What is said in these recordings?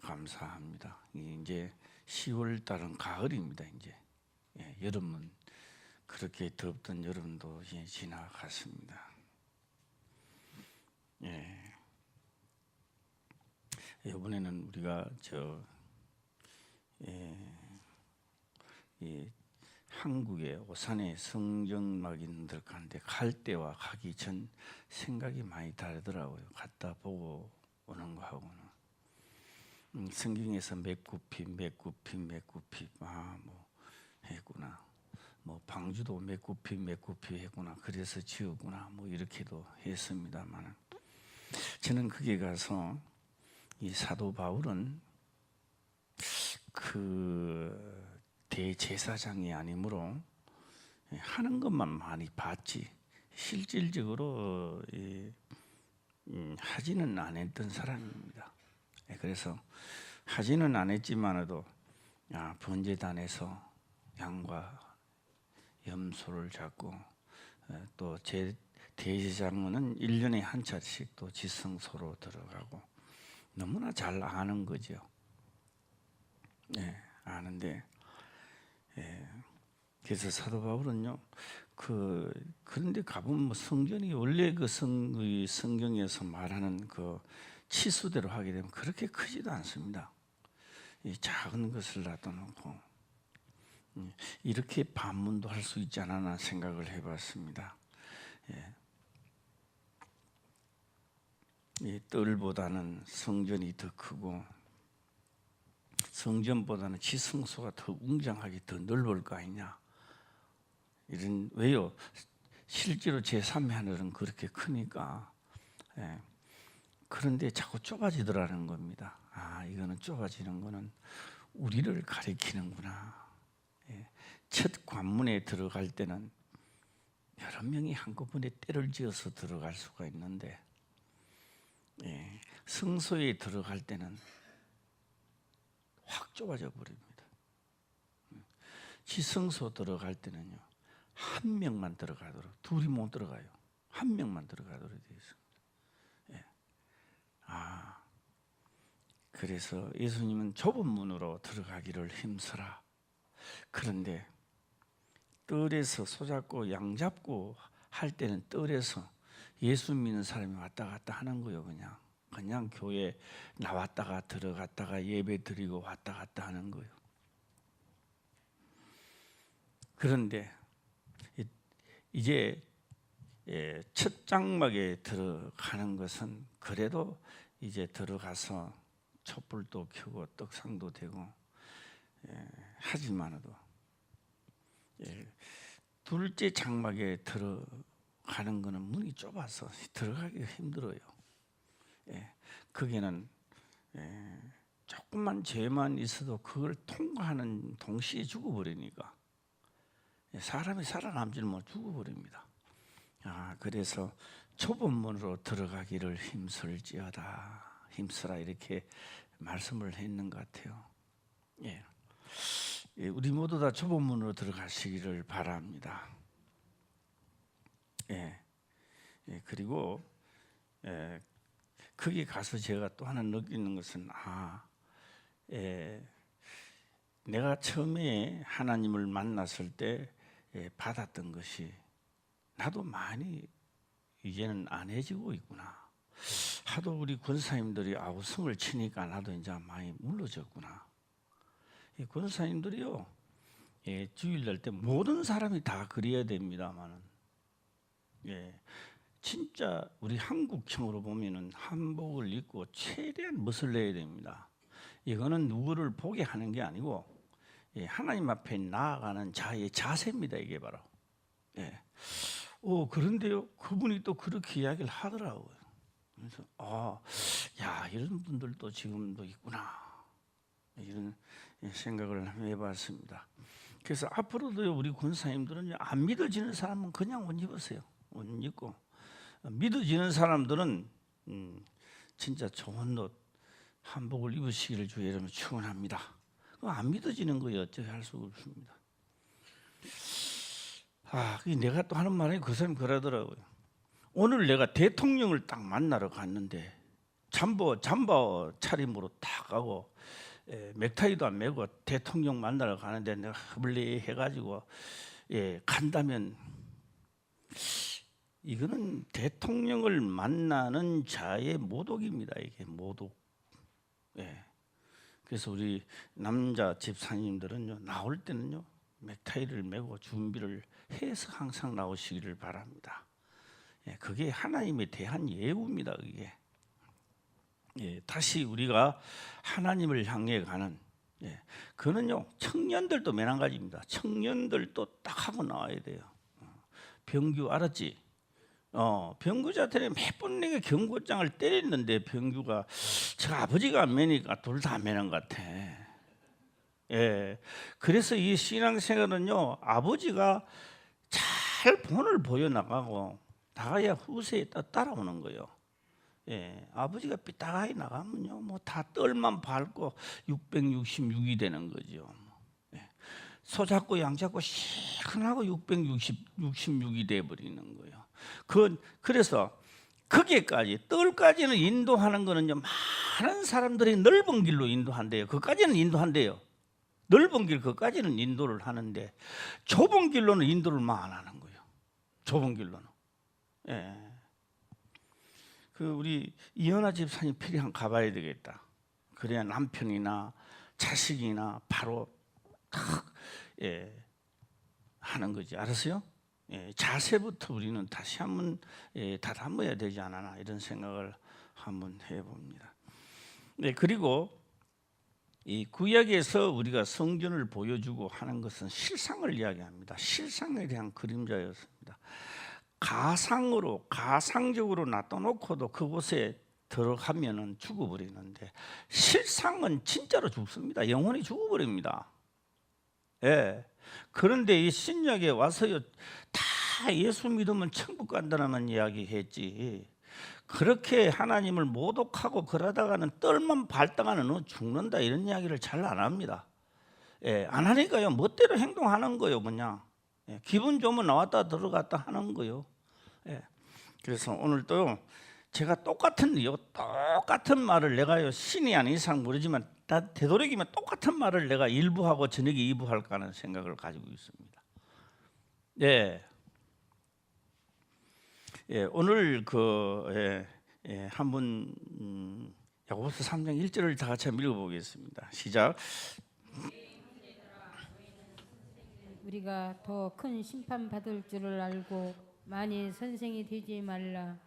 감사합니다. 이제 10월 달은 가을입니다. 이제 여름은 그렇게 덥던 여름도 이제 지나갔습니다. 이번에는 우리가 한국의 오산의 성경막인들 가운데 갈 때와 가기 전 생각이 많이 다르더라고요. 갔다 보고 오는 거하고는. 성경에서 메꾸피 했구나. 방주도 메꾸피 했구나. 그래서 지었구나. 이렇게도 했습니다만, 저는 거기 가서 이 사도 바울은 그 대제사장이 아니므로 하는 것만 많이 봤지 실질적으로 하지는 안 했던 사람입니다. 그래서 하지는 안 했지만도 번제단에서 양과 염소를 잡고 또 제 대제사장은 1년에 한 차씩 또 지성소로 들어가고 너무나 잘 아는 거죠. 아는데 그래서 사도 바울은요, 그런데 가보면 성전이 원래 그 성경에서 말하는 그 치수대로 하게 되면 그렇게 크지도 않습니다. 이 작은 것을 놔둬놓고 이렇게 반문도 할 수 있지 않나 생각을 해봤습니다. 이 뜰보다는 성전이 더 크고 성전보다는 지성소가 더 웅장하게 더 넓을 거 아니냐. 왜요? 실제로 제3의 하늘은 그렇게 크니까. 그런데 자꾸 좁아지더라는 겁니다. 이거는 좁아지는 거는 우리를 가리키는구나. 첫 관문에 들어갈 때는 여러 명이 한꺼번에 때를 지어서 들어갈 수가 있는데, 성소에 들어갈 때는 확 좁아져 버립니다. 지성소 들어갈 때는요, 한 명만 들어가도록, 둘이 못 들어가요. 한 명만 들어가도록 되어 있습니다. 그래서 예수님은 좁은 문으로 들어가기를 힘쓰라. 그런데 뜰에서 소잡고 양 잡고 할 때는 뜰에서 예수 믿는 사람이 왔다 갔다 하는 거예요. 그냥 교회 나왔다가 들어갔다가 예배 드리고 왔다 갔다 하는 거예요. 그런데 이제 첫 장막에 들어가는 것은 그래도 이제 들어가서 촛불도 켜고 떡상도 되고 하지만도 둘째 장막에 들어가는 것은 문이 좁아서 들어가기가 힘들어요. 거기는 조금만 죄만 있어도 그걸 통과하는 동시에 죽어버리니까 사람이 살아남지는 못 죽어버립니다. 그래서 좁은 문으로 들어가기를 힘쓰라 이렇게 말씀을 했는 것 같아요. 우리 모두 다 좁은 문으로 들어가시기를 바랍니다. 그리고 거기 가서 제가 또 하나 느끼는 것은 내가 처음에 하나님을 만났을 때 받았던 것이 나도 많이 이제는 안 해지고 있구나. 하도 우리 권사님들이 아우성을 치니까 나도 이제 많이 물러졌구나. 이 권사님들이요, 주일날 때 모든 사람이 다 그래야 됩니다만은, 진짜 우리 한국형으로 보면은 한복을 입고 최대한 멋을 내야 됩니다. 이거는 누구를 보게 하는 게 아니고 하나님 앞에 나아가는 자의 자세입니다. 이게 바로. 그런데요, 그분이 또 그렇게 이야기를 하더라고요. 그래서 이런 분들도 지금도 있구나, 이런 생각을 해봤습니다. 그래서 앞으로도 우리 권사님들은 안 믿어지는 사람은 그냥 옷 입으세요. 옷 입고, 믿어지는 사람들은 진짜 좋은 옷 한복을 입으시기를 주의 이름으로 축원합니다. 안 믿어지는 거예요. 어떻게 할 수가 없습니다. 내가 또 하는 말이 그 사람이 그러더라고요. 오늘 내가 대통령을 딱 만나러 갔는데 잠바 차림으로 딱 가고 맥타이도 안 매고 대통령 만나러 가는데 내가 허블리 해가지고 간다면 이거는 대통령을 만나는 자의 모독입니다. 이게 모독. 그래서 우리 남자 집사님들은요, 나올 때는요 맥타이를 매고 준비를 해서 항상 나오시기를 바랍니다. 그게 하나님에 대한 예우입니다. 그게. 다시 우리가 하나님을 향해 가는, 그는요 청년들도 매한가지입니다. 청년들도 딱 하고 나와야 돼요. 병규 알았지? 병규자한테 몇 번 내가 경고장을 때렸는데 병규가 저 아버지가 안 매니까 둘 다 안 매는 것 같아. 그래서 이 신앙생활은요, 아버지가 잘 본을 보여나가고 나가야 후세에 따라오는 거예요. 아버지가 삐딱하게 나가면요, 뭐 다 뜰만 밟고 666이 되는 거죠. 소 잡고 양 잡고 시큰하고 666이 돼 버리는 거예요. 그래서 거기까지 뜰까지는 인도하는 거는요, 많은 사람들이 넓은 길로 인도한대요. 그까지는 인도한대요. 넓은 길 그까지는 인도를 하는데 좁은 길로는 인도를 안 하는 거예요. 좁은 길로는. 우리 이현아 집사님 필요한 가봐야 되겠다. 그래야 남편이나 자식이나 바로 딱 하는 거지. 알았어요? 자세부터 우리는 다시 한번 다듬어야 되지 않나 이런 생각을 한번 해봅니다. 그리고 이 구약에서 우리가 성전을 보여주고 하는 것은 실상을 이야기합니다. 실상에 대한 그림자였습니다. 가상적으로 놔둬놓고도 그곳에 들어가면은 죽어버리는데 실상은 진짜로 죽습니다. 영혼이 죽어버립니다. 그런데 이 신약에 와서요, 다 예수 믿으면 천국 간다는 이야기 했지. 그렇게 하나님을 모독하고 그러다가는 뜰만 밟다가는 너 죽는다 이런 이야기를 잘 안 합니다. 안 하니까요, 멋대로 행동하는 거예요. 그냥 기분 좋으면 나왔다 들어갔다 하는 거예요. 그래서 오늘도 제가 똑같은 말을 내가요, 신이 아닌 이상 모르지만 다 되도록이면 똑같은 말을 내가 일부하고 저녁에 2부 할까 하는 생각을 가지고 있습니다. 오늘 한번 야고보서 3장 1절을 다 같이 한번 읽어보겠습니다. 시작. 우리가 더 큰 심판 받을 줄을 알고 만일 선생이 되지 말라.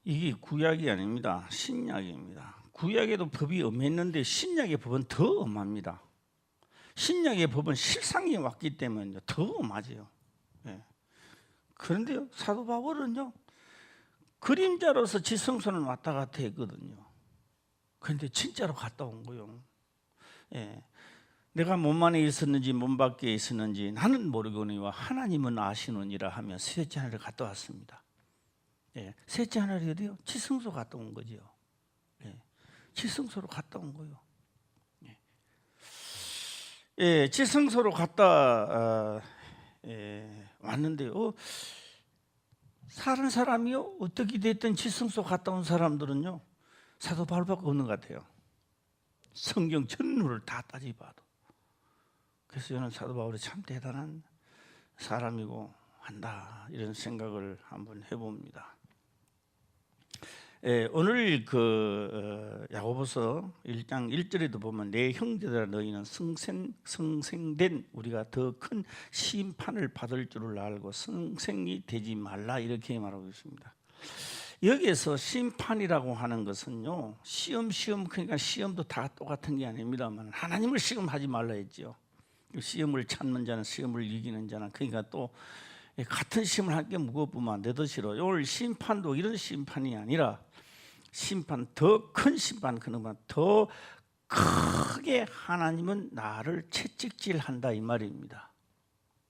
이게 구약이 아닙니다. 신약입니다. 구약에도 법이 엄했는데 신약의 법은 더 엄합니다. 신약의 법은 실상이 왔기 때문에 더 엄하죠. 그런데요, 사도 바울은요, 그림자로서 지성소는 왔다 갔다 했거든요. 그런데 진짜로 갔다 온 거예요. 내가 몸 안에 있었는지 몸 밖에 있었는지 나는 모르거니와 하나님은 아시느니라 하며 셋째 하늘에 갔다 왔습니다. 셋째 하늘이 어디요? 지성소 갔다 온 거죠. 지성소로 갔다 온 거예요. 지성소로 갔다 왔는데요, 사는 사람이요, 어떻게 됐든 지성소 갔다 온 사람들은요 사도 바울밖에 없는 것 같아요. 성경 전부를 다 따져봐도. 그래서 저는 사도 바울이 참 대단한 사람이고 한다 이런 생각을 한번 해봅니다. 오늘 야고보서 1장 1절에도 보면 내 형제들아 너희는 성생된 우리가 더 큰 심판을 받을 줄을 알고 성생이 되지 말라 이렇게 말하고 있습니다. 여기에서 심판이라고 하는 것은요, 시험 그러니까 시험도 다 똑같은 게 아닙니다만 하나님을 시험하지 말라 했죠. 시험을 참는 자는 시험을 이기는 자는, 그러니까 또 같은 시험을 하게 무겁으면 안 되듯이로 오늘 심판도 이런 심판이 아니라 심판, 더 큰 심판, 그러면 더 크게 하나님은 나를 채찍질한다 이 말입니다.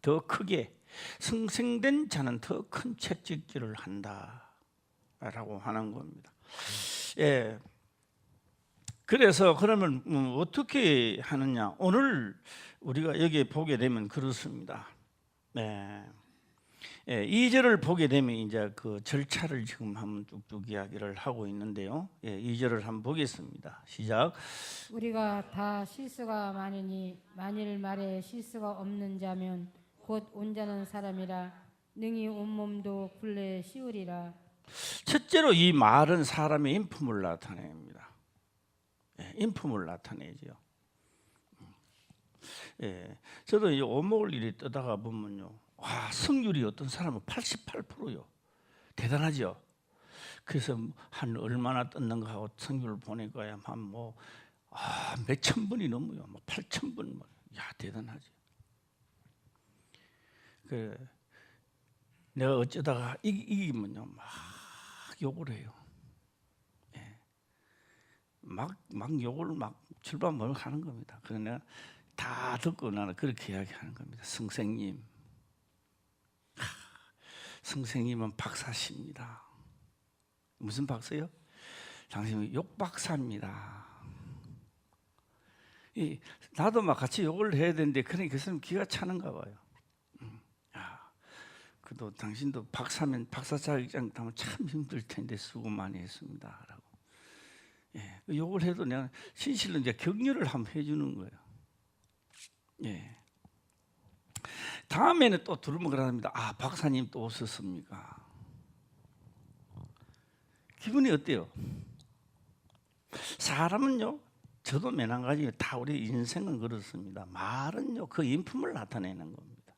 더 크게 성생된 자는 더 큰 채찍질을 한다라고 하는 겁니다. 그래서 그러면 어떻게 하느냐? 오늘 우리가 여기에 보게 되면 그렇습니다. 예, 2절을 보게 되면 이제 그 절차를 지금 한번 쭉쭉 이야기를 하고 있는데요. 예, 2절을 한번 보겠습니다. 시작. 우리가 다 실수가 많으니 만일 말에 실수가 없는 자면 곧 온전한 사람이라 능히 온몸도 굴레 씌우리라. 첫째로 이 말은 사람의 인품을 나타냅니다. 예, 인품을 나타내죠. 예, 저도 이제 오목을 이리 뜨다가 보면요, 와, 승률이 어떤 사람은 88%요. 대단하죠. 그래서 한 얼마나 떴는가 하고 승률을 보니까 한뭐 몇천 번이 넘어요. 뭐 8천 번, 야, 대단하지. 그 내가 어쩌다가 이기면요, 막 욕을 해요. 예. 막 욕을 막 출발을 하는 겁니다. 그래서 내가 다 듣고 나는 그렇게 이야기하는 겁니다. 선생님은 박사십니다. 무슨 박사요? 당신은 욕 박사입니다. 나도 막 같이 욕을 해야 되는데 그러니까 그 사람 기가 차는가 봐요. 그래도 당신도 박사면 박사 자격증 따면 참 힘들 텐데 수고 많이 했습니다라고. 예, 욕을 해도 내가 진실로 이제 격려를 한번 해주는 거예요. 예. 다음에는 또 들으면 그럽니다. 아, 박사님 또 오셨습니까? 기분이 어때요? 사람은요, 저도 매한가지 다 우리 인생은 그렇습니다. 말은요, 그 인품을 나타내는 겁니다.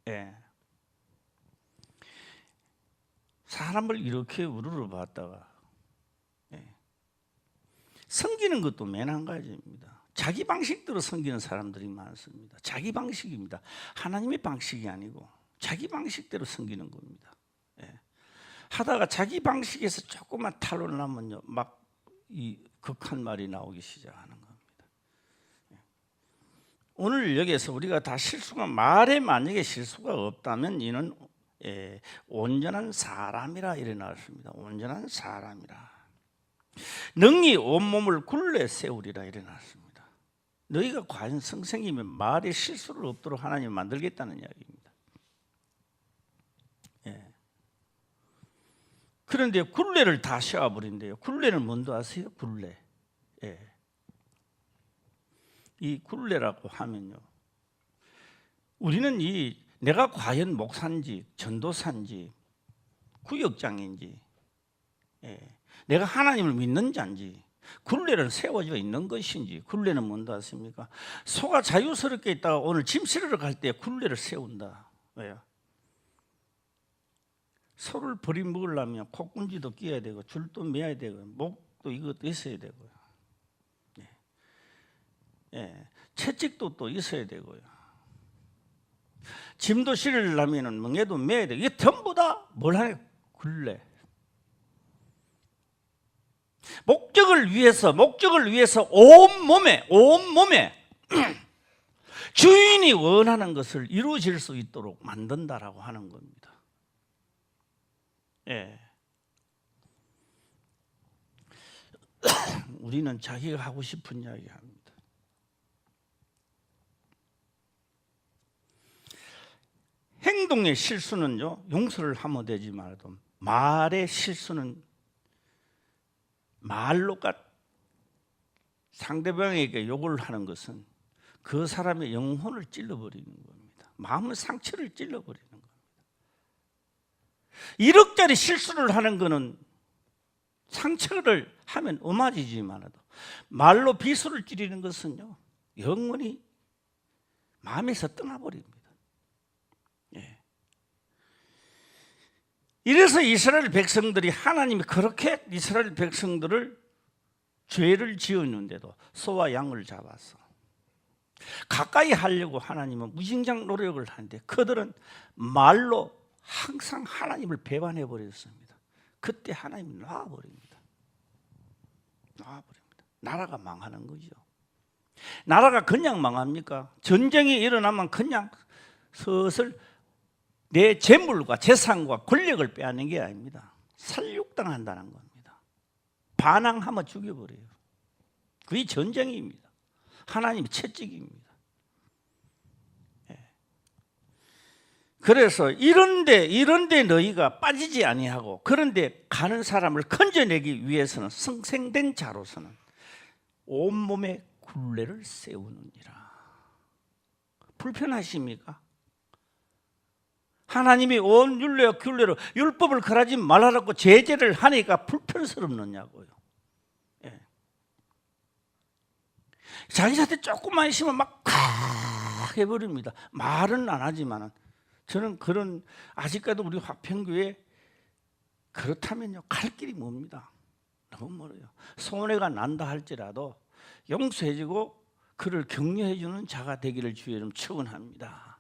예. 사람을 이렇게 우르르 봤다가 섬기는 것도 매한가지입니다. 자기 방식대로 섬기는 사람들이 많습니다. 자기 방식입니다. 하나님의 방식이 아니고 자기 방식대로 섬기는 겁니다. 예. 하다가 자기 방식에서 조금만 탈로를 나면요, 막 이 극한 말이 나오기 시작하는 겁니다. 예. 오늘 여기에서 우리가 다 실수가, 말에 만약에 실수가 없다면 이는 온전한 사람이라 이래 나왔습니다. 온전한 사람이라. 능히 온몸을 굴레 세우리라 이래 나왔습니다. 너희가 과연 선생님의 말에 실수를 없도록 하나님 만들겠다는 이야기입니다. 예. 그런데 굴레를 다 씌워버린대요. 굴레는 뭔지 아세요? 굴레. 예. 이 굴레라고 하면요, 우리는 내가 과연 목사인지 전도사인지 구역장인지, 내가 하나님을 믿는 자인지, 굴레를 세워져 있는 것인지. 굴레는 뭔지 아십니까? 소가 자유스럽게 있다가 오늘 짐 실으러 갈 때 굴레를 세운다. 왜요? 소를 버리 먹으려면 콧군지도 끼어야 되고 줄도 매야 되고 목도 이것도 있어야 되고요. 채찍도 또 있어야 되고요. 짐도 실으려면 멍에도 매야 되고, 이게 전부 다 뭘 하냐? 굴레. 목적을 위해서 온몸에 주인이 원하는 것을 이루어질 수 있도록 만든다라고 하는 겁니다. 예. 우리는 자기가 하고 싶은 이야기 합니다. 행동의 실수는요, 용서를 하면 되지 말아도 말의 실수는 말로가 상대방에게 욕을 하는 것은 그 사람의 영혼을 찔러버리는 겁니다. 마음의 상처를 찔러버리는 겁니다. 1억짜리 실수를 하는 것은 상처를 하면 엄하지만도 말로 비수를 찌르는 것은요, 영원히 마음에서 떠나버립니다. 예. 이래서 이스라엘 백성들이, 하나님이 그렇게 이스라엘 백성들을 죄를 지었는데도 소와 양을 잡아서 가까이 하려고 하나님은 무진장 노력을 하는데 그들은 말로 항상 하나님을 배반해 버렸습니다. 그때 하나님은 놔버립니다. 나라가 망하는 거죠. 나라가 그냥 망합니까? 전쟁이 일어나면 그냥 슬슬 내 재물과 재산과 권력을 빼앗는 게 아닙니다. 살육당한다는 겁니다. 반항하면 죽여버려요. 그게 전쟁입니다. 하나님의 채찍입니다. 그래서 이런데 너희가 빠지지 아니하고 그런데 가는 사람을 건져내기 위해서는 성생된 자로서는 온몸에 굴레를 세우느니라. 불편하십니까? 하나님이 온 율례와 균례로 율법을 걸하지 말라고 제재를 하니까 불편스럽느냐고요. 예. 자기한테 조금만 있으면 막 콱 해버립니다. 말은 안 하지만은 저는 그런 아직까지 우리 화평교회 그렇다면요 갈 길이 멉니다. 너무 멀어요. 손해가 난다 할지라도 용서해주고 그를 격려해주는 자가 되기를 주의 이름 축원합니다.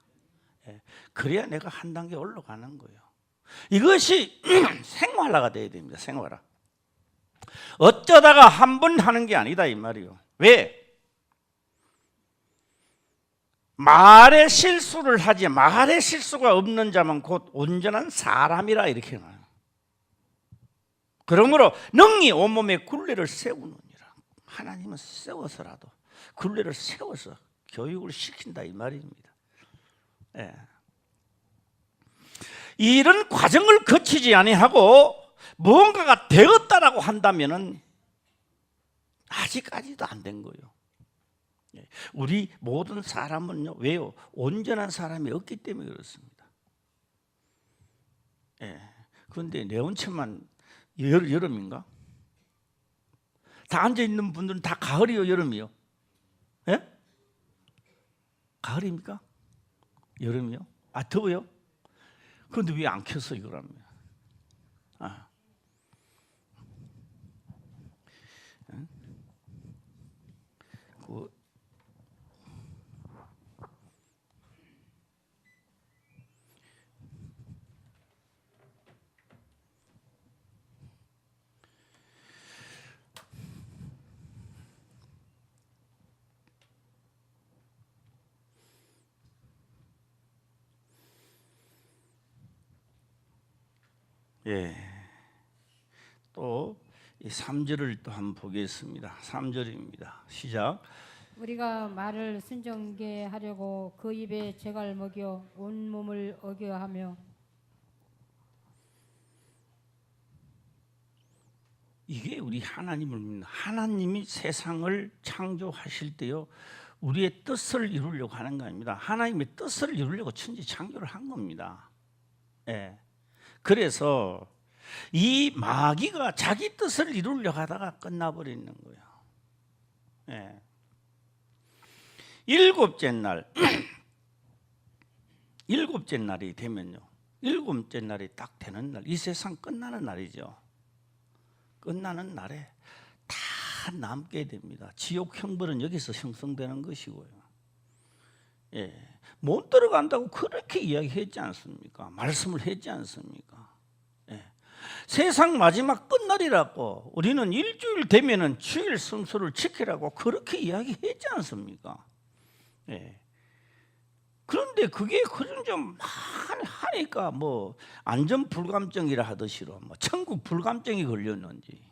예. 그래야 내가 한 단계 올라가는 거예요. 이것이 생활화가 돼야 됩니다. 생활화. 어쩌다가 한 번 하는 게 아니다 이 말이요. 왜? 말에 실수를 하지 말에 실수가 없는 자만 곧 온전한 사람이라 이렇게 말해요. 그러므로 능히 온몸에 굴레를 세우느니라. 하나님은 세워서라도 굴레를 세워서 교육을 시킨다 이 말입니다. 예. 이런 과정을 거치지 아니하고 뭔가가 되었다라고 한다면은 아직까지도 안 된 거예요. 우리 모든 사람은요 왜요? 온전한 사람이 없기 때문에 그렇습니다. 예. 그런데 내온천만 여름인가? 다 앉아 있는 분들은 다 가을이요, 여름이요? 예? 가을입니까? 여름이요? 아 더워요? 그런데 왜 안 켰어 이거라면? 아. 그 예. 또 이 3절을 또 한번 보겠습니다. 3절입니다. 시작. 우리가 말을 순정게 하려고 그 입에 재갈 먹여 온 몸을 어겨 하며 이게 우리 하나님을 믿는 하나님이 세상을 창조하실 때요 우리의 뜻을 이루려고 하는 거 아닙니다. 하나님의 뜻을 이루려고 천지 창조를 한 겁니다. 예. 그래서 이 마귀가 자기 뜻을 이루려고 하다가 끝나버리는 거예요. 예. 일곱째 날 일곱째 날이 되면요 일곱째 날이 딱 되는 날 이 세상 끝나는 날이죠. 끝나는 날에 다 남게 됩니다. 지옥 형벌은 여기서 형성되는 것이고요. 예. 못 들어간다고 그렇게 이야기했지 않습니까? 말씀을 했지 않습니까? 예. 세상 마지막 끝날이라고 우리는 일주일 되면은 주일 성수를 지키라고 그렇게 이야기했지 않습니까? 예. 그런데 그게 그런 좀 하니까 뭐 안전 불감증이라 하듯이로 뭐 천국 불감증이 걸렸는지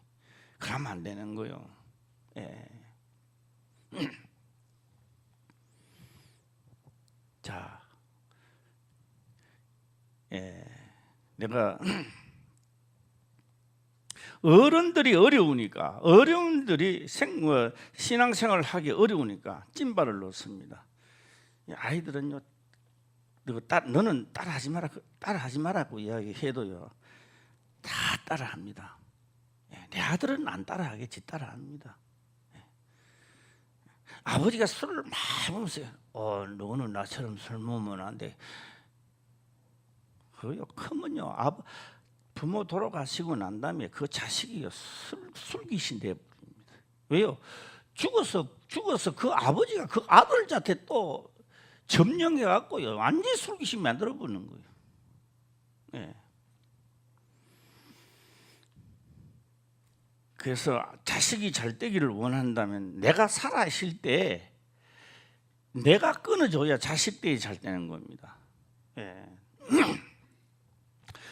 그러면 안 되는 거요. 예. 자, 예. 내가 어른들이 어려우니까 어른들이 신앙생활을 하기 어려우니까 찐발을 놓습니다. 아이들은요, 너는 따라하지 마라고 이야기해도요, 다 따라합니다. 내 아들은 안 따라하겠지, 따라합니다. 아버지가 술을 막 먹으면서, 너는 나처럼 술 먹으면 안 돼. 그요, 크면요, 부모 돌아가시고 난 다음에 그 자식이요, 술귀신 되어버립니다. 왜요? 죽어서 그 아버지가 그 아들한테 또 점령해갖고요 완전히 술귀신 만들어버리는 거예요. 네. 그래서 자식이 잘 되기를 원한다면 내가 살아있을 때 내가 끊어줘야 자식들이 잘 되는 겁니다. 네.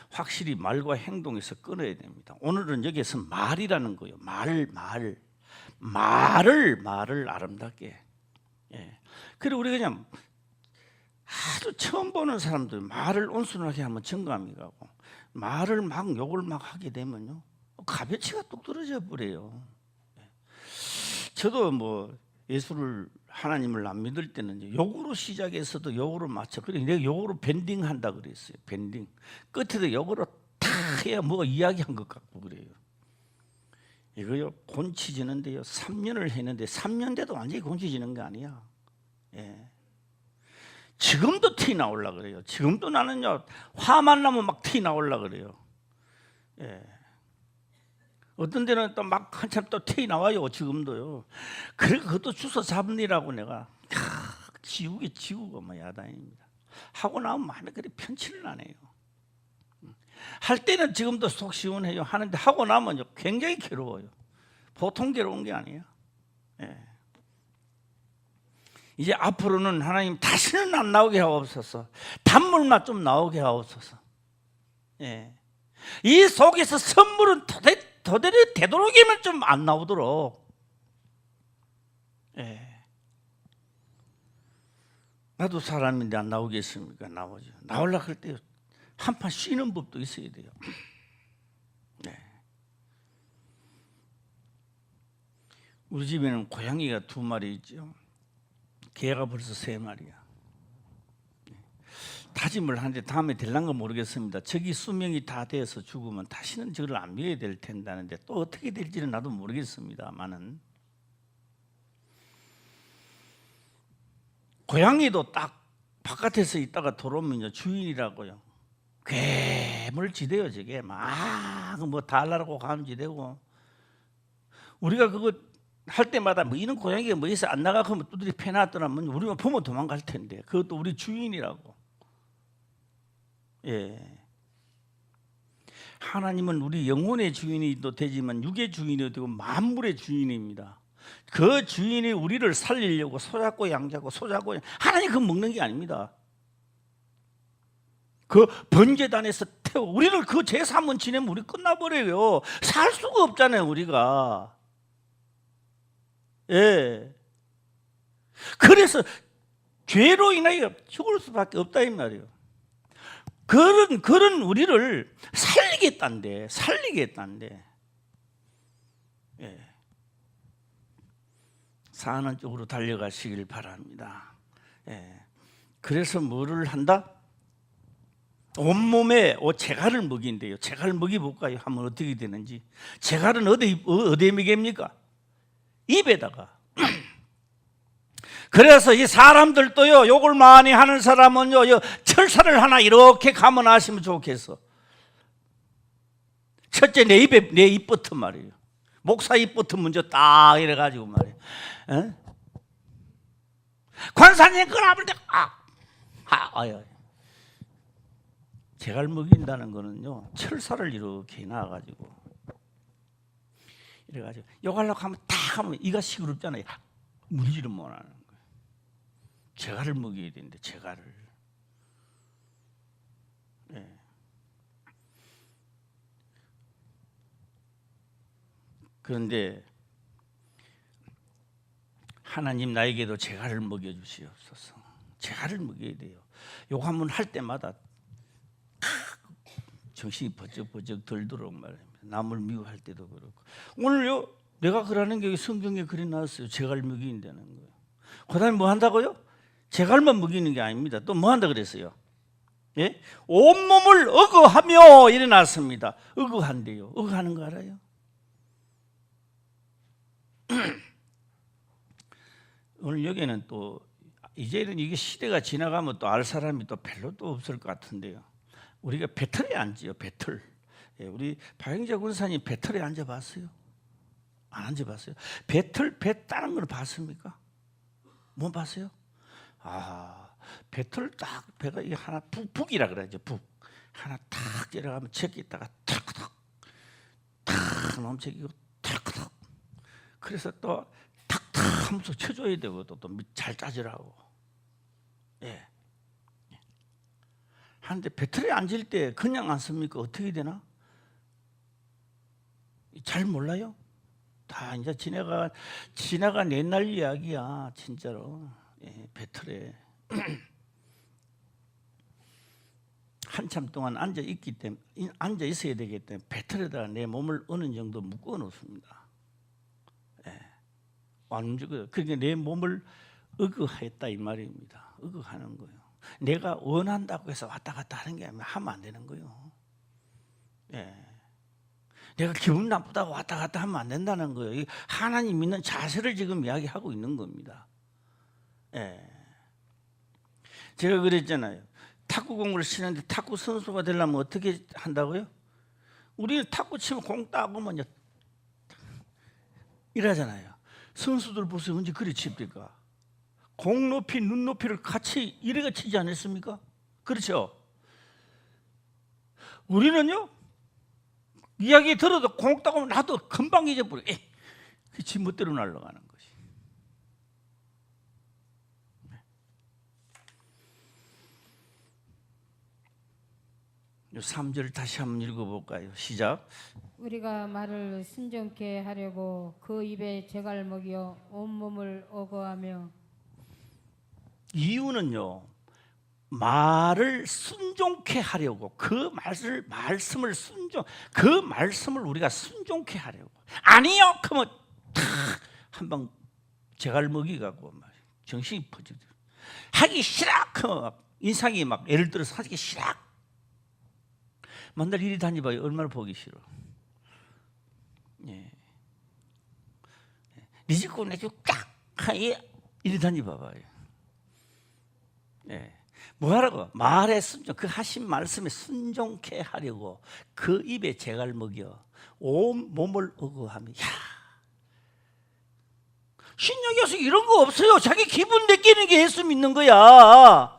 확실히 말과 행동에서 끊어야 됩니다. 오늘은 여기에서 말이라는 거예요. 말을 아름답게. 예. 그리고 우리가 그냥 아주 처음 보는 사람들 말을 온순하게 하면 정감이 가고 말을 막 욕을 막 하게 되면요 값어치가 뚝 떨어져 버려요. 저도 뭐 예수를 하나님을 안 믿을 때는 욕으로 시작해서도 욕으로 맞춰. 그래 내가 욕으로 밴딩 한다 그랬어요. 밴딩 끝에도 욕으로 다 해야 뭐 이야기한 것 같고 그래요. 이거요 곤치지는데요 3년을 했는데 3년 돼도 완전히 곤치지는 게 아니야. 예. 지금도 티 나올라 그래요. 지금도 나는요 화만 나면 막 티 나올라 그래요. 예. 어떤 데는 또 막 한참 또 티 나와요. 지금도요. 그래 그것도 주워 잡느라고 내가 지우고 뭐 야단입니다. 하고 나면 마음에 그리 편치를 안 해요. 할 때는 지금도 속 시원해요. 하는데 하고 나면요 굉장히 괴로워요. 보통 괴로운 게 아니에요. 예. 이제 앞으로는 하나님 다시는 안 나오게 하옵소서. 단물만 좀 나오게 하옵소서. 예. 이 속에서 선물은 도대체 되도록이면 좀 안 나오도록. 예. 나도 사람인데 안 나오겠습니까? 나오죠. 나오려고 할 때 한판 쉬는 법도 있어야 돼요. 네. 우리 집에는 고양이가 2마리 있죠. 개가 벌써 3마리야. 다짐을 하는데 다음에 될란가 모르겠습니다. 저기 수명이 다 돼서 죽으면 다시는 저를 안 믿어야 될 텐다는데 또 어떻게 될지는 나도 모르겠습니다만은 고양이도 딱 바깥에서 있다가 돌아오면 주인이라고요. 괴물지대요 저게 막 뭐 달라고 감지되고 우리가 그거 할 때마다 뭐 이런 고양이가 뭐 있어 안 나가고 하면 두드리 패놨더라면 우리가 보면 도망갈 텐데 그것도 우리 주인이라고. 예. 하나님은 우리 영혼의 주인이도 되지만 육의 주인이도 되고 만물의 주인입니다. 그 주인이 우리를 살리려고 소잡고 양잡고 소잡고 하나님 그거 먹는 게 아닙니다. 그 번제단에서 태워 우리를 그 제사 한번 지내면 우리 끝나버려요. 살 수가 없잖아요 우리가. 예. 그래서 죄로 인하여 죽을 수밖에 없다 이 말이에요. 그런 우리를 살리겠다는데 예. 사는 쪽으로 달려가시길 바랍니다. 예. 그래서 뭐를 한다? 온몸에 재갈을 먹인대요. 재갈을 먹여볼까요? 하면 어떻게 되는지. 재갈은 어디에 먹입니까? 입에다가. 그래서 이 사람들도요 욕을 많이 하는 사람은요 철사를 하나 이렇게 감아하시면 좋겠어. 첫째 내 입부터 말이에요. 목사 입부터 먼저 딱 이래가지고 말이에요. 에? 관사님 그러면 재갈 먹인다는 거는요 철사를 이렇게 놔가지고 이래가지고 욕하려고 하면 딱 하면 이가 시끄럽잖아요. 물질을 못하는 거예요. 재갈을 먹여야 되는데 재갈을. 예. 그런데 하나님 나에게도 재갈을 먹여주시옵소서. 재갈을 먹여야 돼요. 욕 한번 할 때마다 정신이 버쩍버쩍 들도록 말입니다. 남을 미워할 때도 그렇고 오늘요 내가 그러는 게 성경에 그리 나왔어요. 재갈 먹인다는 거예요. 그다음에 뭐 한다고요? 재갈만 먹이는 게 아닙니다. 또 뭐 한다 그랬어요? 예? 온몸을 어거하며 일어났습니다. 어거한대요. 어거하는 거 알아요? 오늘 여기는 또 이제는 이게 시대가 지나가면 또 알 사람이 또 별로 또 없을 것 같은데요. 우리가 배틀에 앉지요. 배틀. 예, 우리 박영자 군사님 배틀에 앉아봤어요? 안 앉아봤어요? 배틀 배 따는 걸 봤습니까? 뭐 봤어요? 배틀 딱 배가 이 하나 북이라 그러죠. 북 하나 탁 내려가면 제끼다가 탁탁 넘치고 탁탁 그래서 또 탁탁 하면서 쳐줘야 되고 또 잘 따지라고. 예. 하는데 배틀에 앉을 때 그냥 앉습니까? 어떻게 되나? 잘 몰라요? 다 이제 지나간 옛날 이야기야 진짜로. 예, 배틀에 한참 동안 앉아 있기 때문에 앉아 있어야 되기 때문에 배틀에다가 내 몸을 어느 정도 묶어 놓습니다. 안 움직여요. 그러니까 내 몸을 의거했다 이 말입니다. 의거하는 거예요. 내가 원한다고 해서 왔다 갔다 하는 게 아니라 하면 안 되는 거예요. 내가 기분 나쁘다고 왔다 갔다 하면 안 된다는 거예요. 하나님 믿는 자세를 지금 이야기하고 있는 겁니다. 제가 그랬잖아요. 탁구 공을 치는데 탁구 선수가 되려면 어떻게 한다고요? 우리는 탁구 치면 공 따고면 이러잖아요. 선수들 보세요. 언제 그리 칩니까? 공 높이 눈 높이를 같이 이래가 치지 않았습니까? 그렇죠? 우리는요, 이야기 들어도 공 따고 나도 금방 잊어버려. 그 지멋대로 날아가는 것이. 3절 다시 한번 읽어볼까요? 시작. 우리가 말을 순종케 하려고 그 입에 재갈 먹여 온몸을 어거하며. 이유는요, 말을 순종케 하려고 그 말씀을 그 말씀을 우리가 순종케 하려고. 아니요, 그러면 한방 재갈 먹이가고 정신이 퍼지고 하기 싫어. 그 인상이 막 예를 들어서 하기 싫어. 만날 이리 다니봐요. 얼마나 보기 싫어. 네 집고 내 집 딱 이리 다니봐봐요. 뭐하라고? 말에 순종, 그 하신 말씀에 순종케 하려고 그 입에 재갈 먹여 온 몸을 어거하며. 신약에서 이런 거 없어요. 자기 기분 느끼는 게 예수 믿는 거야.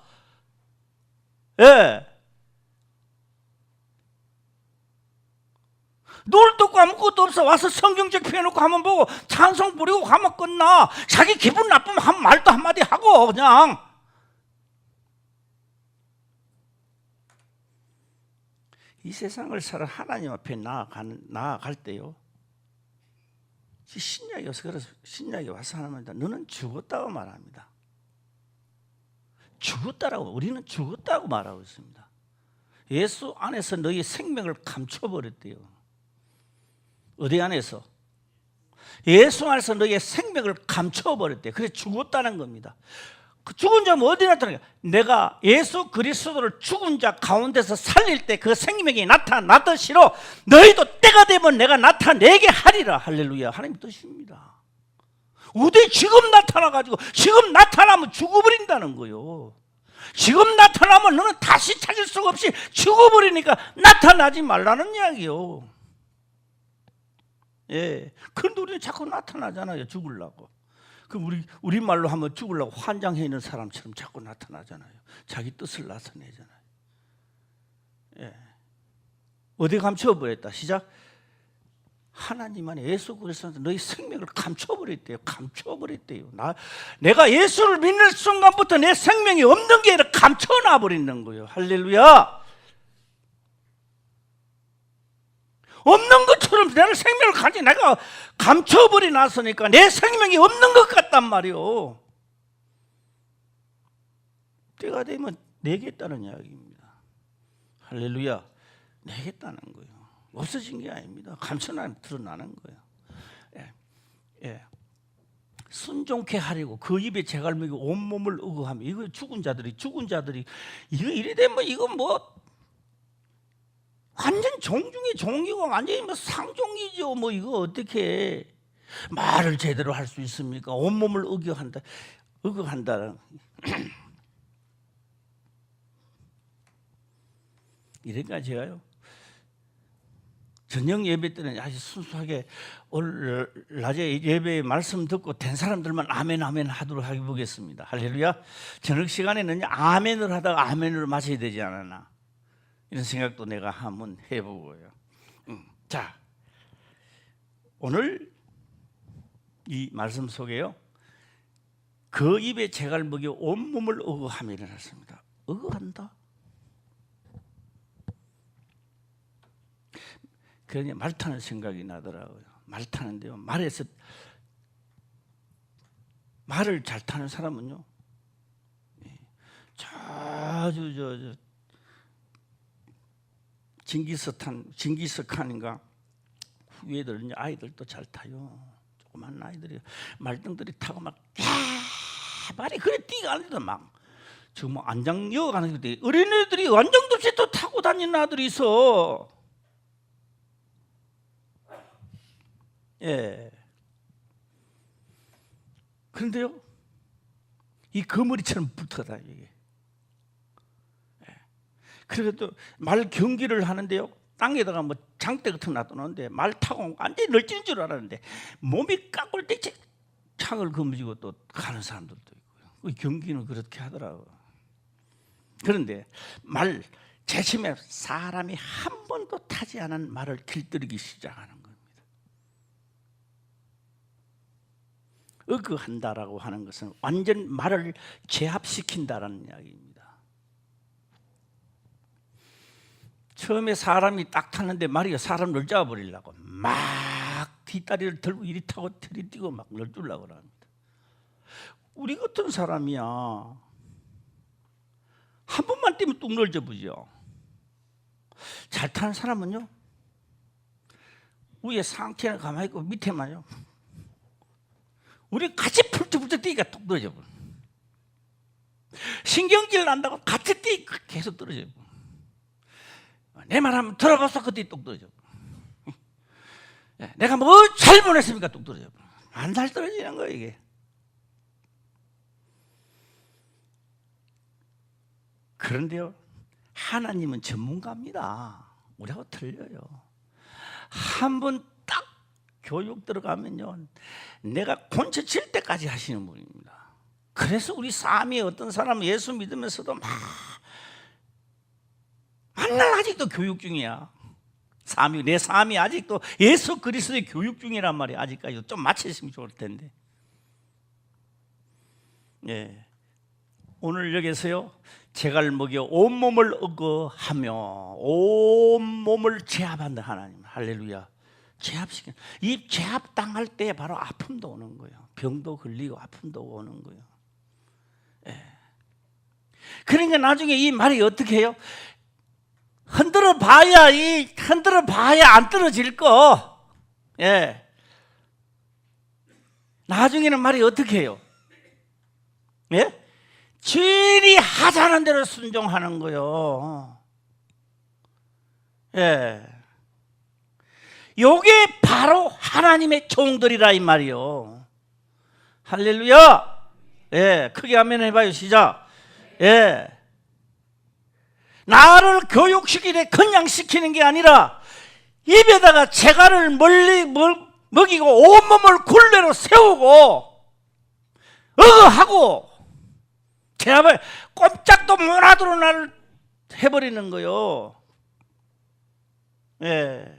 놀도 없고 아무것도 없어. 와서 성경책 펴놓고 한번 보고 찬송 부리고 가면 끝나. 자기 기분 나쁘면 한 말도 한마디 하고 그냥. 이 세상을 살아 하나님 앞에 나아갈 때요, 신약에 와서, 그래서 신약에 와서 하나님은 너는 죽었다고 말합니다. 죽었다라고, 우리는 죽었다고 말하고 있습니다. 예수 안에서 너희 생명을 감춰버렸대요. 어디 안에서? 예수 안에서 너희의 생명을 감춰버렸대요. 그래서 죽었다는 겁니다. 그 죽은 자는 어디 나타나요? 내가 예수 그리스도를 죽은 자 가운데서 살릴 때 그 생명이 나타나듯이로 너희도 때가 되면 내가 나타내게 하리라. 할렐루야. 하나님 뜻입니다. 어디 지금 나타나가지고 지금 나타나면 죽어버린다는 거요. 지금 나타나면 너는 다시 찾을 수가 없이 죽어버리니까 나타나지 말라는 이야기요. 그런데 우리는 자꾸 나타나잖아요. 죽으려고. 그럼 우리 말로 하면 죽으려고 환장해 있는 사람처럼 자꾸 나타나잖아요. 자기 뜻을 나타내잖아요. 어디 감춰버렸다? 시작. 하나님 안에 예수 그리스도한테 너희 생명을 감춰버렸대요. 감춰버렸대요. 내가 예수를 믿는 순간부터 내 생명이 없는 게 아니라 감춰놔버리는 거예요. 할렐루야. 없는 것처럼 내가 생명을 가지 내가 감춰버리 놨으니까 내 생명이 없는 것 같단 말이요. 때가 되면 내겠다는 이야기입니다. 할렐루야. 내겠다는 거예요. 없어진 게 아닙니다. 감춰나면 드러나는 거예요. 순종케 하려고 그 입에 재갈 먹이고 온몸을 어거하며. 이거 죽은 자들이 이거 이래 되면 이거 뭐 완전 종중의 종이고 완전히 뭐 상종이죠. 뭐 이거 어떻게 말을 제대로 할 수 있습니까? 온몸을 어거한다. 이러니까 제가요, 저녁 예배 때는 아주 순수하게 오늘 낮에 예배 말씀 듣고 된 사람들만 아멘 아멘 하도록 해보겠습니다. 할렐루야. 저녁 시간에는 아멘을 하다가 아멘으로 마쳐야 되지 않았나, 이런 생각도 내가 한번 해보고요. 자, 오늘 이 말씀 속에요, 그 입에 재갈 먹여 온몸을 어거하며 일어났습니다. 어거한다? 그러니 말 타는 생각이 나더라고요. 말 타는데요, 말에서 말을 잘 타는 사람은요, 아주 징기스칸인가 후예들 이제 아이들도 잘 타요. 조그만 아이들이 말등들이 타고 막 말이 그래 뛰가는데도 막 지금 뭐 안장역 가는 데 어린애들이 완전도시도 타고 다니는 아들이 있어. 예. 그런데요, 이 거머리처럼 붙어다 이게. 예. 그래도 말 경기를 하는데요, 땅에다가 뭐 장대 같은 거 놔두는데 말 타고 완전히 널뛰는 줄 알았는데 몸이 깎을 때 창을 거머쥐고 또 가는 사람들도 있고요. 그 경기는 그렇게 하더라고. 그런데 말 재심에 사람이 한 번도 타지 않은 말을 길들이기 시작하는 겁니다. 어그한다라고 하는 것은 완전 말을 제압시킨다라는 이야기입니다. 처음에 사람이 딱 탔는데 말이 사람을 잡아버리려고 막 뒷다리를 들고 이리 타고 저리 뛰고 막 널뛰려고 합니다. 우리 같은 사람이야 한 번만 뛰면 뚝 널져보죠. 잘 타는 사람은요, 위에 상태는 가만히 있고 밑에만요, 우리 같이 풀쩍풀쩍 뛰니까 뚝 떨어져버려. 신경질 난다고 같이 뛰니까 계속 떨어져버려. 내 말 하면 들어봤어, 그때 뚝 떨어져버려. 내가 뭐 잘못했습니까? 뚝 떨어져버려. 안 잘 떨어지는 거야 이게. 그런데요, 하나님은 전문가입니다. 우리하고 틀려요. 한 번 딱 교육 들어가면요, 내가 곤쳐 칠 때까지 하시는 분입니다. 그래서 우리 삶이 어떤 사람은 예수 믿으면서도 맨날 아직도 교육 중이야. 내 삶이 아직도 예수 그리스도의 교육 중이란 말이야. 아직까지도 좀 마쳤으면 좋을 텐데. 예. 오늘 여기서요, 제갈 먹여 온몸을 어거하며 온몸을 제압한다 하나님. 할렐루야. 제압시켜. 이 제압 당할 때 바로 아픔도 오는 거예요. 병도 걸리고 아픔도 오는 거예요. 예. 그러니까 나중에 이 말이 어떻게 해요? 흔들어 봐야 안 떨어질 거. 예. 나중에는 말이 어떻게 해요? 예? 주인이 하자는 대로 순종하는 거요. 예. 요게 바로 하나님의 종들이라 이 말이요. 할렐루야. 예. 크게 아멘 해봐요. 시작. 예. 나를 교육시키되 그냥 시키는 게 아니라 입에다가 재갈을 먹이고 온몸을 굴레로 세우고 어하고 제압을 꼼짝도 못하도록 나를 해버리는 거요. 예.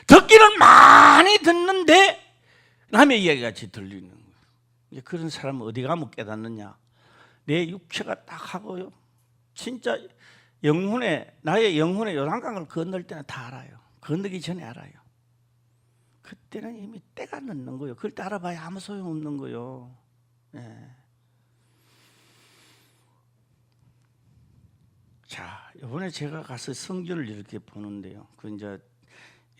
듣기는 많이 듣는데 남의 이야기같이 들리는 거예요. 그런 사람은 어디 가면 깨닫느냐? 내 육체가 딱 하고요, 진짜 나의 영혼의 요단강을 건널 때는 다 알아요. 건너기 전에 알아요. 그때는 이미 때가 늦는 거예요. 그걸 때 알아봐야 아무 소용없는 거예요. 예. 자, 이번에 제가 가서 성전을 이렇게 보는데요, 그 이제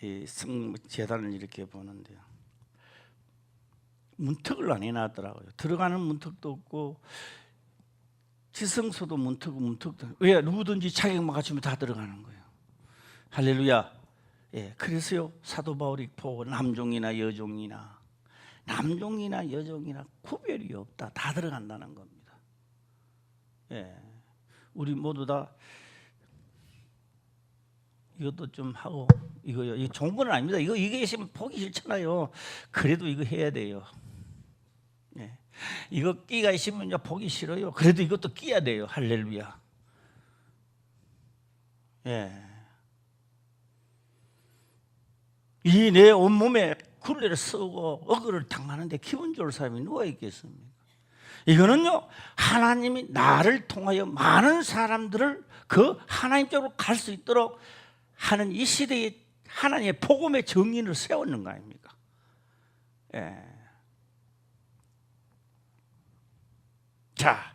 이 성재단을 이렇게 보는데요, 문턱을 안 해놨더라고요. 들어가는 문턱도 없고 지성소도 문턱도. 왜? 누구든지 자격만 갖추면 다 들어가는 거예요. 할렐루야. 예, 그래서요, 사도 바울이 보고 남종이나 여종이나 구별이 없다. 다 들어간다는 겁니다. 예, 우리 모두 다 이것도 좀 하고, 이거요, 이거 좋은 건 아닙니다. 이거 있으면 보기 싫잖아요. 그래도 이거 해야 돼요. 예. 이거 끼가 있으면 보기 싫어요. 그래도 이것도 끼야 돼요. 할렐루야. 예. 이 내 온몸에 굴레를 쓰고 어그를 당하는데 기분 좋을 사람이 누가 있겠습니까? 이거는요, 하나님이 나를 통하여 많은 사람들을 그 하나님 쪽으로 갈 수 있도록 하는 이 시대에 하나님의 복음의 정인을 세우는 거 아닙니까? 예. 자,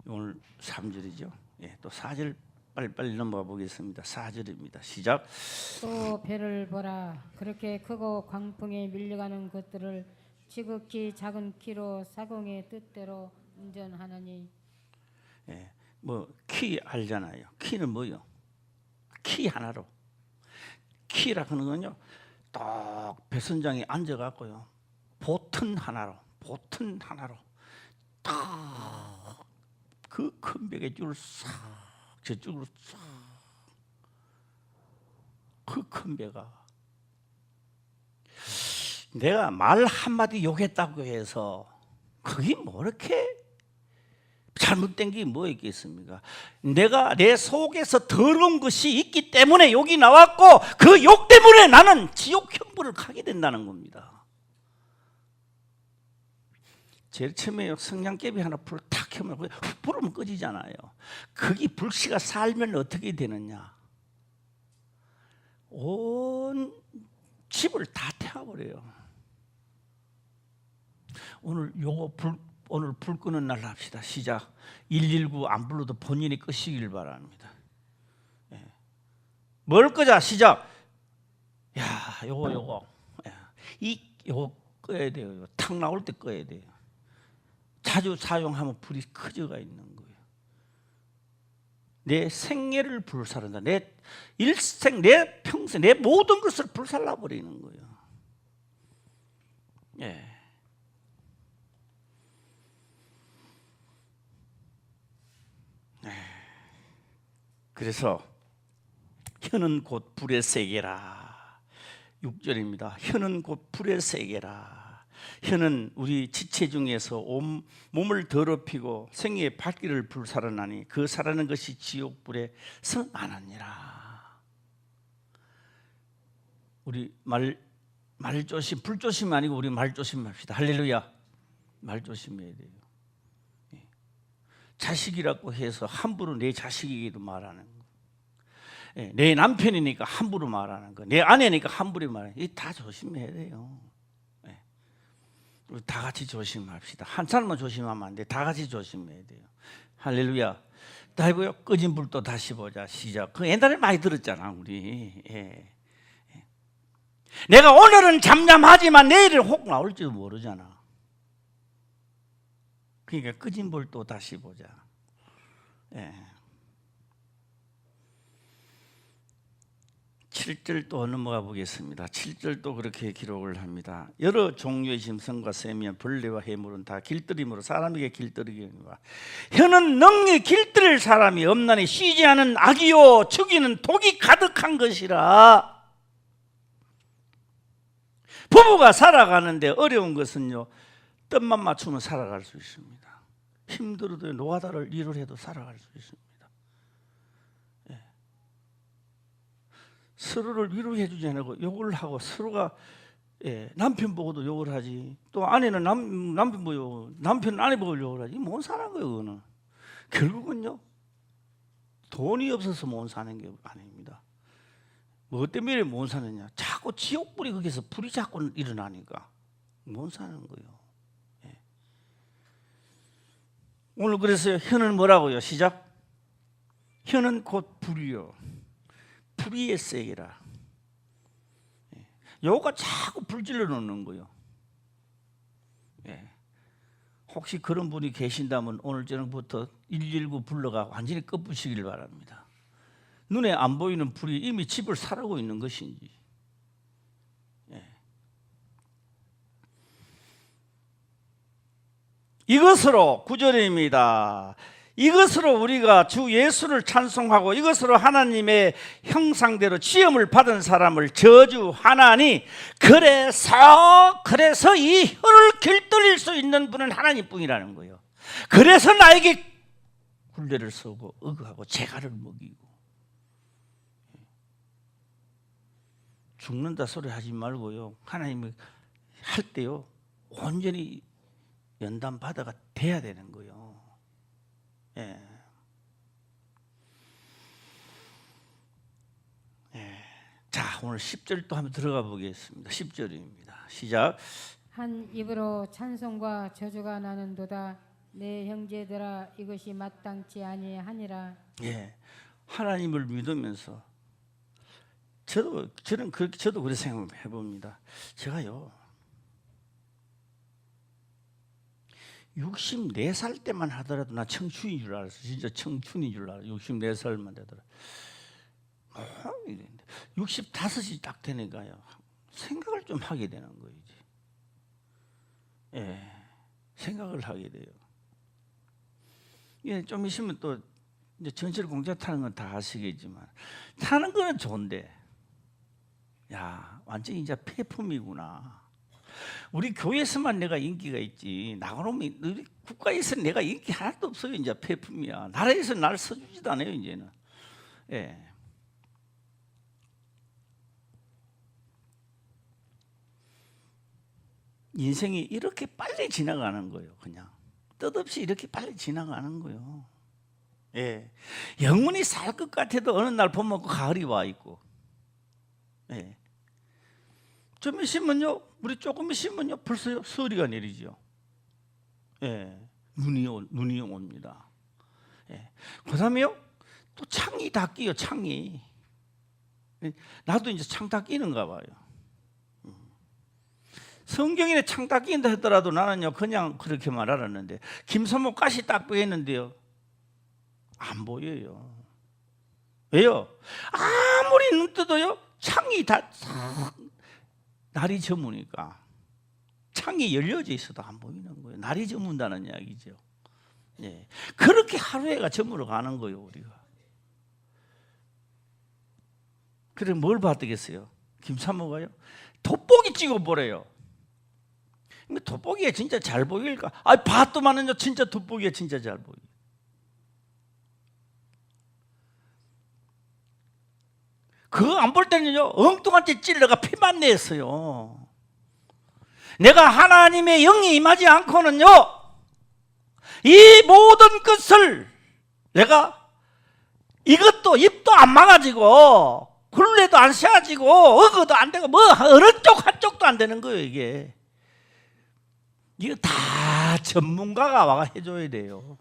오늘 3절이죠. 예, 또 4절 빨리빨리 넘어가 보겠습니다. 4절입니다. 시작. 또 배를 보라. 그렇게 크고 광풍에 밀려가는 것들을 지극히 작은 키로 사공의 뜻대로 운전하느니. 예, 뭐 키 알잖아요. 키는 뭐요? 키 하나로. 키라 하는 건요. 딱 배선장에 앉아갖고요. 보튼 하나로 딱 그 큰 벽에 줄을 싹 저쪽으로 싹 그 큰 배가 내가 말 한마디 욕했다고 해서 그게 뭐 이렇게 잘못된 게 뭐 있겠습니까? 내가 내 속에서 더러운 것이 있기 때문에 욕이 나왔고 그 욕 때문에 나는 지옥 형벌을 가게 된다는 겁니다. 제일 처음에 성냥개비 하나 불 탁 켜면 불으면 꺼지잖아요. 거기 불씨가 살면 어떻게 되느냐? 온 집을 다 태워버려요. 오늘 불 끄는 날 합시다. 시작. 119 안 불러도 본인이 끄시길 바랍니다. 예. 뭘 끄자? 시작. 야, 요거. 요거 꺼야 돼요. 탁 나올 때 꺼야 돼요. 자주 사용하면 불이 커져가 있는 거예요. 내 생애를 불살른다. 내 일생, 내 평생, 내 모든 것을 불살라 버리는 거예요. 예. 그래서 혀는 곧 불의 세계라. 6절입니다. 혀는 곧 불의 세계라. 혀는 우리 지체 중에서 온 몸을 더럽히고 생애의 발길을 불살라나니 그 살아는 것이 지옥불에 성하느니라. 우리 말조심, 불조심 아니고 우리 말조심합시다. 할렐루야. 말조심해야 돼요. 자식이라고 해서 함부로 내 자식에게도 말하는 거, 내 남편이니까 함부로 말하는 거, 내 아내니까 함부로 말하는 거, 이 다 조심해야 돼요. 우리 다 같이 조심합시다. 한 사람만 조심하면 안 돼. 다 같이 조심해야 돼요. 할렐루야. 다이고요. 꺼진 불 또 다시 보자. 시작. 그 옛날에 많이 들었잖아, 우리. 내가 오늘은 잠잠하지만 내일은 혹 나올지도 모르잖아. 그러니까 꺼진 불 또 다시 보자. 7절 또 넘어가 보겠습니다. 7절 또 그렇게 기록을 합니다. 여러 종류의 짐승과 새며 벌레와 해물은 다 길들임으로 사람에게 길들이기니와 혀는 능히 길들일 사람이 없나니 쉬지 않은 악이요 죽이는 독이 가득한 것이라. 부부가 살아가는데 어려운 것은요, 뜻만 맞추면 살아갈 수 있습니다. 힘들어도 노가다를 일을 해도 살아갈 수 있습니다. 서로를 위로해 주지 않고 욕을 하고 서로가 남편 보고도 욕을 하지, 또 아내는 남편 보고 남편은 아내 보고 욕을 하지. 못 사는 거예요. 그거는 결국은요 돈이 없어서 못 사는 게 아닙니다. 뭐 때문에 못 사느냐? 자꾸 지옥불이 거기서 불이 자꾸 일어나니까 못 사는 거예요. 오늘 그래서 혀는 뭐라고요? 시작. 혀는 곧 불이요. 불의의 세계라. 요가 자꾸 불질러 놓는 거예요. 혹시 그런 분이 계신다면 오늘 저녁부터 119 불러가 완전히 꺼부시길 바랍니다. 눈에 안 보이는 불이 이미 집을 사르고 있는 것인지. 이것으로 9절입니다. 이것으로 우리가 주 예수를 찬송하고 이것으로 하나님의 형상대로 지음을 받은 사람을 저주하나니 그래서 이 혀를 길들일 수 있는 분은 하나님뿐이라는 거예요. 그래서 나에게 굴레를 쓰고 억하고 재갈을 먹이고. 죽는다 소리 하지 말고요, 하나님이 할 때요 온전히 연단 바다가 돼야 되는 거예요. 자, 오늘 10절 또 한번 들어가 보겠습니다. 10절입니다. 시작. 한 입으로 찬송과 저주가 나는도다. 내 형제들아 이것이 마땅치 아니하니라. 하나님을 믿으면서 저는 그렇게 저도 그렇게 생각해 봅니다. 제가요 64살 때만 하더라도 나 청춘인 줄 알았어. 진짜 청춘인 줄 알았어. 64살만 되더라. 65이 딱 되니까요 생각을 좀 하게 되는 거예요. 예, 생각을 하게 돼요. 예, 좀 있으면 또 이제 전철 공짜 타는 건 다 아시겠지만 타는 거는 좋은데, 야 완전 이제 폐품이구나. 우리 교회에서만 내가 인기가 있지 나가놓으면 우리 국가에서 내가 인기 하나도 없어요. 이제 폐품이야. 나라에서 날 써주지도 않아요 이제는. 예. 인생이 이렇게 빨리 지나가는 거예요. 그냥 뜻없이 이렇게 빨리 지나가는 거예요. 예, 영원히 살 것 같아도 어느 날 보면 그 가을이 와 있고, 예, 좀 있으면요, 우리 조금 있으면요, 벌써 서리가 내리죠. 예, 눈이 옵니다. 예, 그다음에요, 또 창이 다 끼요, 창이. 나도 이제 창 다 끼는가 봐요. 성경에 창 다 끼는다 했더라도 나는요 그냥 그렇게만 알았는데 김선모 가시 딱 보였는데요 안 보여요. 왜요? 아무리 눈 떠도요 창이 다 날이 저무니까 창이 열려져 있어도 안 보이는 거예요. 날이 저문다는 이야기죠. 예, 그렇게 하루해가 저물어 가는 거예요 우리가. 그래 뭘 봤겠어요? 김사모가요 돋보기 찍어보래요. 돋보기에 진짜 잘 보일까? 봤더만은요 진짜 돋보기에 진짜 잘 보여. 그거 안 볼 때는요 엉뚱한 데 찔러가 피만 냈어요. 내가 하나님의 영이 임하지 않고는요 이 모든 것을 내가 이것도 입도 안 막아지고 굴레도 안 세워지고 어거도 안 되고 뭐 어느 쪽 한쪽도 안 되는 거예요. 이거 다 전문가가 와가 해줘야 돼요.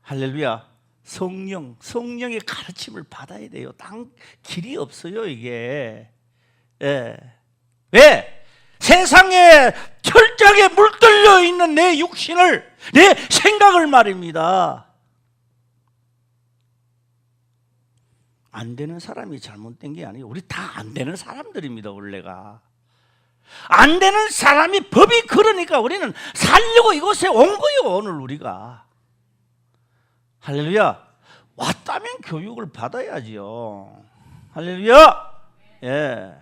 할렐루야. 성령의 가르침을 받아야 돼요. 딴 길이 없어요 이게. 예. 왜? 세상에 철저하게 물들려 있는 내 육신을, 내 생각을 말입니다. 안 되는 사람이 잘못된 게 아니에요. 우리 다 안 되는 사람들입니다 원래가. 안 되는 사람이 법이 그러니까 우리는 살려고 이곳에 온 거예요 오늘 우리가. 할렐루야. 왔다면 교육을 받아야지요. 할렐루야. 예.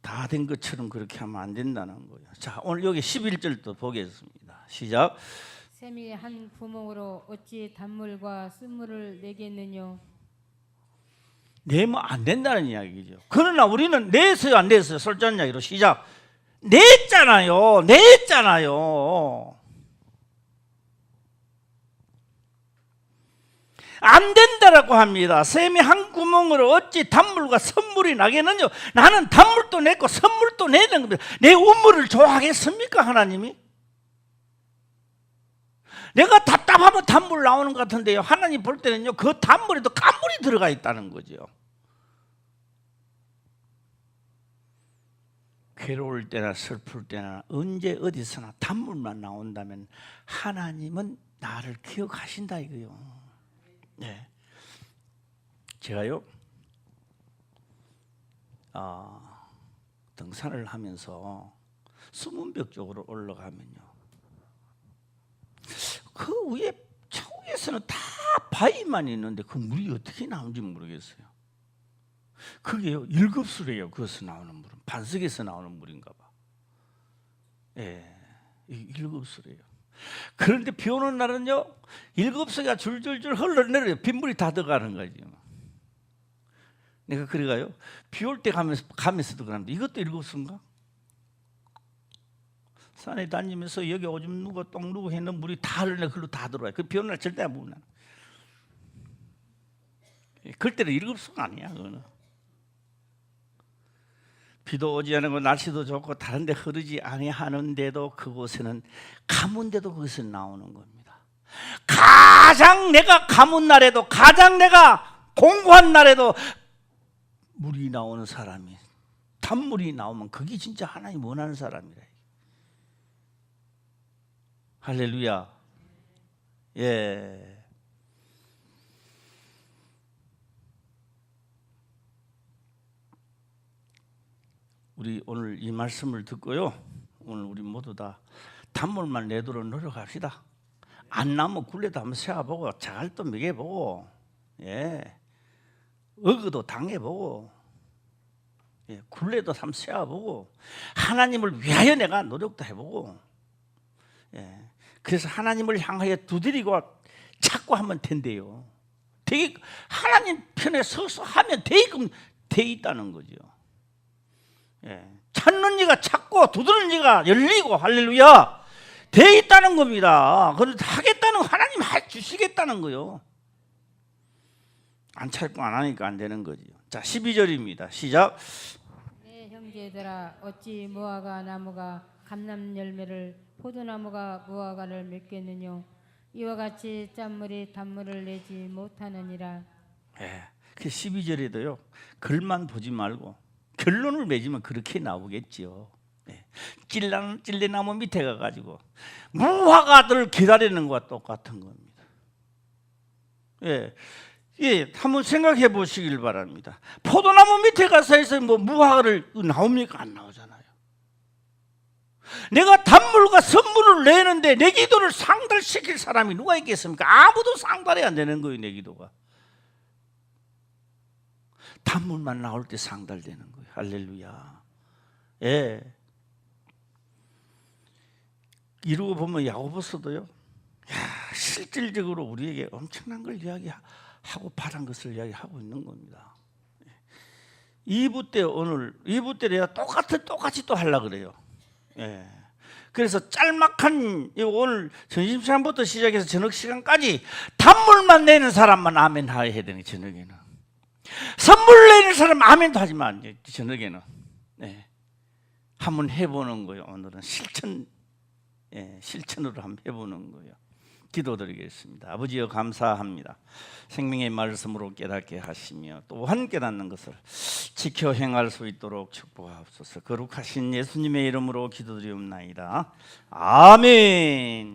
다 된 것처럼 그렇게 하면 안 된다는 거예요. 자, 오늘 여기 11절도 보겠습니다. 시작. 샘이 한 구멍으로 어찌 단물과 쓴물을 내겠느냐. 내면 안 된다는 이야기죠. 그러나 우리는 냈어요 안 냈어요? 솔직한 이야기로 시작. 냈잖아요. 안 된다라고 합니다. 샘이 한 구멍으로 어찌 단물과 선물이 나겠느냐. 나는 단물도 냈고 선물도 내는 겁니다. 내 우물을 좋아하겠습니까 하나님이? 내가 답답하면 단물 나오는 것 같은데요 하나님 볼 때는요 그 단물에도 간물이 들어가 있다는 거죠. 괴로울 때나 슬플 때나 언제 어디서나 단물만 나온다면 하나님은 나를 기억하신다 이거요. 네. 제가요 등산을 하면서 수문벽 쪽으로 올라가면요 그 위에 차후에서는 다 바위만 있는데 그 물이 어떻게 나오는지 모르겠어요. 그게요 1급수래요. 거기서 나오는 물은 반석에서 나오는 물인가 봐. 예, 1급수래요. 그런데 비 오는 날은요 1급수가 줄줄줄 흘러내려요. 빗물이 다 들어가는 거죠. 내가 그래가요 비 올 때 가면서도 그러는데 이것도 1급수인가? 산에 다니면서 여기 오줌 누고 똥 누고 했는 물이 다 흘러내 글로 다 들어와요. 그 비 오는 날 절대 안 보나. 그때는 1급수가 아니야 그거는. 비도 오지 않고 날씨도 좋고 다른 데 흐르지 아니하는데도 그곳에는 가문데도 그것은 나오는 겁니다. 가장 내가 가문 날에도, 가장 내가 공부한 날에도 물이 나오는 사람이, 단물이 나오면 그게 진짜 하나님 원하는 사람이라. 할렐루야. 예. 우리 오늘 이 말씀을 듣고요, 오늘 우리 모두 다 단물만 내도록 노력합시다. 안 나면 굴레도 한번 세워보고, 자갈도 먹여보고, 예, 어그도 당해보고, 예, 굴레도 한번 세워보고, 하나님을 위하여 내가 노력도 해보고, 예, 그래서 하나님을 향하여 두드리고 찾고 하면 된대요. 되게 하나님 편에 서서 하면 되게끔 돼 있다는 거죠. 예, 찾는 이가 찾고 두드리는 이가 열리고, 할렐루야, 돼 있다는 겁니다. 그런데 하겠다는 거 하나님 해 주시겠다는 거요. 안 찾고 안 하니까 안 되는 거죠. 자, 12절입니다. 시작. 내 형제들아, 어찌 무화과 나무가 감람 열매를, 포도나무가 무화과를 맺겠느냐. 이와 같이 짠물이 단물을 내지 못하느니라. 예, 그 12절에도요, 글만 보지 말고 결론을 맺으면 그렇게 나오겠지요. 예, 찔레나무 밑에 가가지고 무화과들을 기다리는 것과 똑같은 겁니다. 예, 예, 한번 생각해 보시길 바랍니다. 포도나무 밑에 가서 해서 뭐 무화과를 나옵니까? 안 나오잖아요. 내가 단물과 선물을 내는데 내 기도를 상달시킬 사람이 누가 있겠습니까? 아무도 상달이 안 되는 거예요. 내 기도가 단물만 나올 때 상달되는 거예요. 할렐루야. 예. 이러고 보면 야고보서도요, 야, 실질적으로 우리에게 엄청난 걸 이야기하고 바란 것을 이야기하고 있는 겁니다. 2부 때, 오늘 2부 때 내가 똑같이 또 하려고 그래요. 예. 그래서 짤막한, 오늘 점심시간부터 시작해서 저녁 시간까지 단물만 내는 사람만 아멘 해야 되는, 저녁에는 선물 내는 사람 아멘도 하지만 저녁에는, 네, 한번 해보는 거예요. 오늘은 실천으로 한번 해보는 거예요. 기도드리겠습니다. 아버지여, 감사합니다. 생명의 말씀으로 깨닫게 하시며 또한 깨닫는 것을 지켜 행할 수 있도록 축복하옵소서. 거룩하신 예수님의 이름으로 기도드리옵나이다. 아멘.